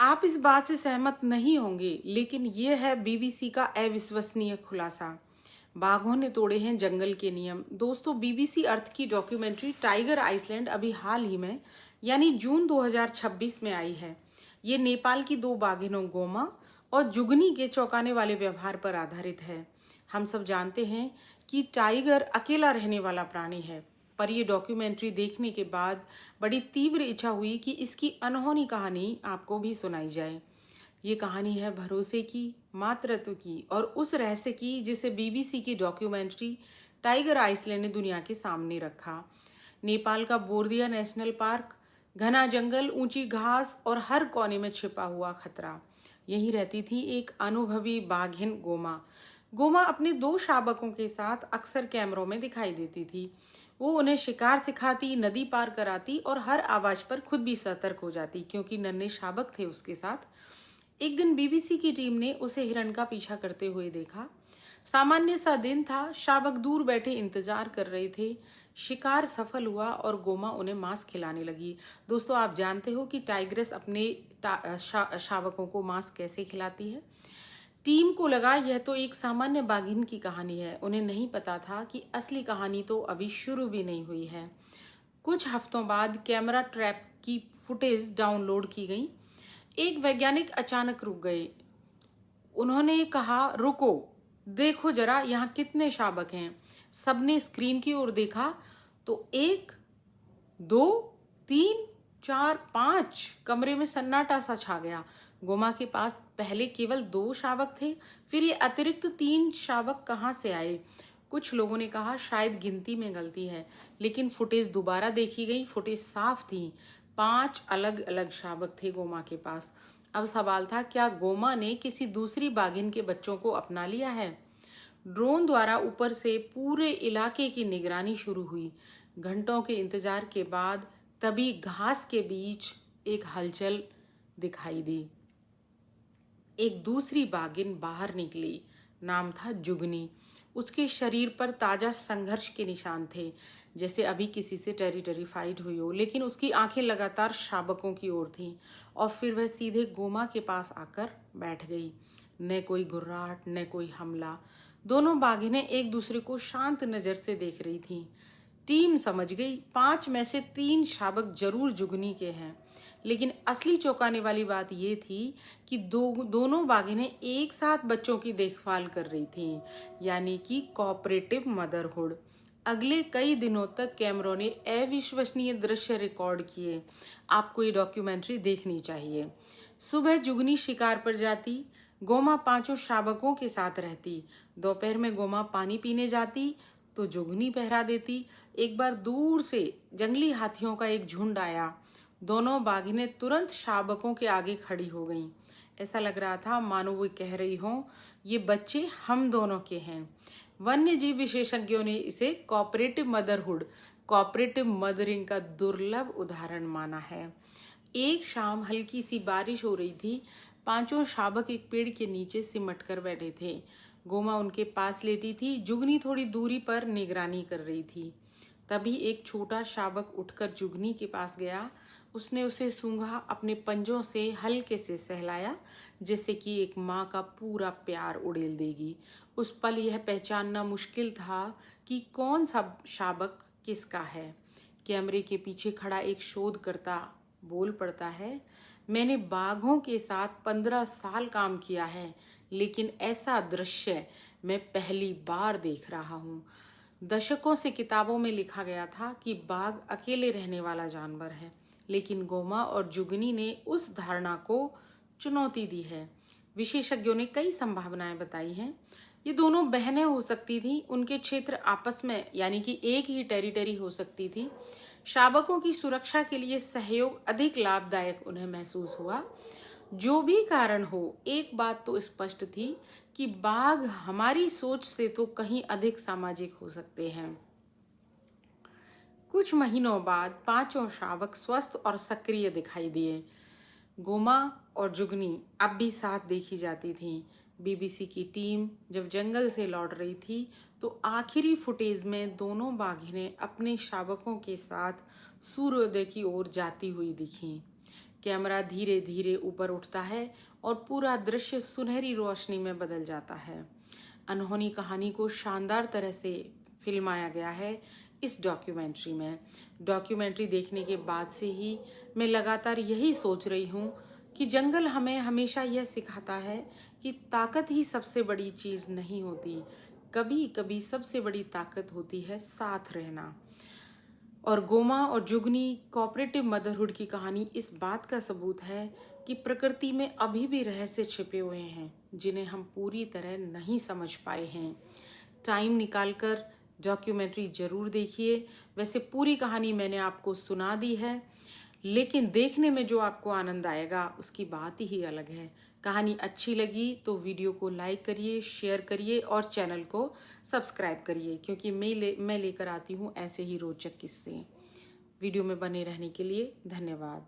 आप इस बात से सहमत नहीं होंगे, लेकिन ये है बीबीसी का अविश्वसनीय खुलासा। बाघों ने तोड़े हैं जंगल के नियम। दोस्तों, बीबीसी अर्थ की डॉक्यूमेंट्री टाइगर आइसलैंड अभी हाल ही में यानी जून 2026 में आई है। ये नेपाल की दो बाघिनों गोमा और जुगनी के चौंकाने वाले व्यवहार पर आधारित है। हम सब जानते हैं कि टाइगर अकेला रहने वाला प्राणी है, पर यह डॉक्यूमेंट्री देखने के बाद बड़ी तीव्र इच्छा हुई कि इसकी अनहोनी कहानी आपको भी सुनाई जाए। ये कहानी है भरोसे की, मातृत्व की और उस रहस्य की जिसे बीबीसी की डॉक्यूमेंट्री टाइगर आइसलैंड ने दुनिया के सामने रखा। नेपाल का बोरदिया नेशनल पार्क, घना जंगल, ऊंची घास और हर कोने में छिपा हुआ खतरा। यहीं रहती थी एक अनुभवी बाघिन गोमा। गोमा अपने दो शावकों के साथ अक्सर कैमरों में दिखाई देती थी। वो उन्हें शिकार सिखाती, नदी पार कराती और हर आवाज पर खुद भी सतर्क हो जाती, क्योंकि नन्हे शावक थे उसके साथ। एक दिन बीबीसी की टीम ने उसे हिरण का पीछा करते हुए देखा। सामान्य सा दिन था, शावक दूर बैठे इंतजार कर रहे थे। शिकार सफल हुआ और गोमा उन्हें मांस खिलाने लगी। दोस्तों, आप जानते हो कि टाइग्रेस अपने शावकों को मांस कैसे खिलाती है? टीम को लगा यह तो एक सामान्य बाघिन की कहानी है। उन्हें नहीं पता था कि असली कहानी तो अभी शुरू भी नहीं हुई है। कुछ हफ्तों बाद कैमरा ट्रैप की फुटेज डाउनलोड की गई। एक वैज्ञानिक अचानक रुक गए। उन्होंने कहा, रुको, देखो जरा यहाँ कितने शावक हैं। सबने स्क्रीन की ओर देखा तो 1, 2, 3, 4, 5 कमरे में सन्नाटा सा छा गया। गोमा के पास पहले केवल 2 शावक थे, फिर ये अतिरिक्त 3 शावक कहाँ से आए? कुछ लोगों ने कहा शायद गिनती में गलती है, लेकिन फुटेज दोबारा देखी गई। फुटेज साफ थी। 5 अलग अलग शावक थे गोमा के पास। अब सवाल था, क्या गोमा ने किसी दूसरी बाघिन के बच्चों को अपना लिया है? ड्रोन द्वारा ऊपर से पूरे इलाके की निगरानी शुरू हुई। घंटों के इंतजार के बाद तभी घास के बीच एक हलचल दिखाई दी। एक दूसरी बाघिन बाहर निकली। नाम था जुगनी। उसके शरीर पर ताजा संघर्ष के निशान थे, जैसे अभी किसी से टेरिटरी फाइट हुई हो, लेकिन उसकी आंखें लगातार शावकों की ओर थीं। और फिर वह सीधे गोमा के पास आकर बैठ गई। न कोई घुर्राहट, न कोई हमला। दोनों बाघिनें एक दूसरे को शांत नजर से देख रही थीं। टीम समझ गई 5 में से 3 शावक जरूर जुगनी के हैं, लेकिन असली चौंकाने वाली बात यह थी कि दोनों बाघिनें एक साथ बच्चों की देखभाल कर रही थीं, यानी कि कोऑपरेटिव मदरहुड। अगले कई दिनों तक कैमरों ने अविश्वसनीय दृश्य रिकॉर्ड किए। आपको ये डॉक्यूमेंट्री देखनी चाहिए। सुबह जुगनी शिकार पर जाती, गोमा 5 शावकों के साथ रहती। दोपहर में गोमा पानी पीने जाती तो जुगनी पहरा देती। एक बार दूर से जंगली हाथियों का एक झुंड आया। दोनों बाघिनें तुरंत शावकों के आगे खड़ी हो गईं। ऐसा लग रहा था मानो वो कह रही हों, ये बच्चे हम दोनों के हैं। वन्य जीव विशेषज्ञों ने इसे कोऑपरेटिव मदरिंग का दुर्लभ उदाहरण माना है। एक शाम हल्की सी बारिश हो रही थी। 5 शावक एक पेड़ के नीचे सिमट कर बैठे थे। गोमा उनके पास लेटी थी। जुगनी थोड़ी दूरी पर निगरानी कर रही थी। तभी एक छोटा शावक उठकर जुगनी के पास गया। उसने उसे सूंघा, अपने पंजों से हल्के से सहलाया, जैसे कि एक माँ का पूरा प्यार उड़ेल देगी। उस पल यह पहचानना मुश्किल था कि कौन सा शावक किसका है। कैमरे के पीछे खड़ा एक शोधकर्ता बोल पड़ता है, मैंने बाघों के साथ 15 साल काम किया है, लेकिन ऐसा दृश्य मैं पहली बार देख रहा हूँ। दशकों से किताबों में लिखा गया था कि बाघ अकेले रहने वाला जानवर है, लेकिन गोमा और जुगनी ने उस धारणा को चुनौती दी है। विशेषज्ञों ने कई संभावनाएं बताई हैं। ये दोनों बहनें हो सकती थीं। उनके क्षेत्र आपस में यानी कि एक ही टेरिटरी हो सकती थी। शावकों की सुरक्षा के लिए सहयोग अधिक लाभदायक उन्हें महसूस हुआ। जो भी कारण हो, एक बात तो स्पष्ट थी कि बाघ हमारी सोच से तो कहीं अधिक सामाजिक हो सकते हैं। कुछ महीनों बाद 5 शावक स्वस्थ और सक्रिय दिखाई दिए। गोमा और जुगनी अब भी साथ देखी जाती थीं। बीबीसी की टीम जब जंगल से लौट रही थी तो आखिरी फुटेज में दोनों बाघिनें अपने शावकों के साथ सूर्योदय की ओर जाती हुई दिखीं। कैमरा धीरे धीरे ऊपर उठता है और पूरा दृश्य सुनहरी रोशनी में बदल जाता है। अनहोनी कहानी को शानदार तरह से फिल्माया गया है इस डॉक्यूमेंट्री में। डॉक्यूमेंट्री देखने के बाद से ही मैं लगातार यही सोच रही हूँ कि जंगल हमें हमेशा यह सिखाता है कि ताकत ही सबसे बड़ी चीज़ नहीं होती, कभी कभी सबसे बड़ी ताकत होती है साथ रहना। और गोमा और जुगनी कोऑपरेटिव मदरहुड की कहानी इस बात का सबूत है कि प्रकृति में अभी भी रहस्य छिपे हुए हैं जिन्हें हम पूरी तरह नहीं समझ पाए हैं। टाइम निकालकर डॉक्यूमेंट्री जरूर देखिए। वैसे पूरी कहानी मैंने आपको सुना दी है, लेकिन देखने में जो आपको आनंद आएगा उसकी बात ही अलग है। कहानी अच्छी लगी तो वीडियो को लाइक करिए, शेयर करिए और चैनल को सब्सक्राइब करिए, क्योंकि मैं लेकर आती हूँ ऐसे ही रोचक किस्से। वीडियो में बने रहने के लिए धन्यवाद।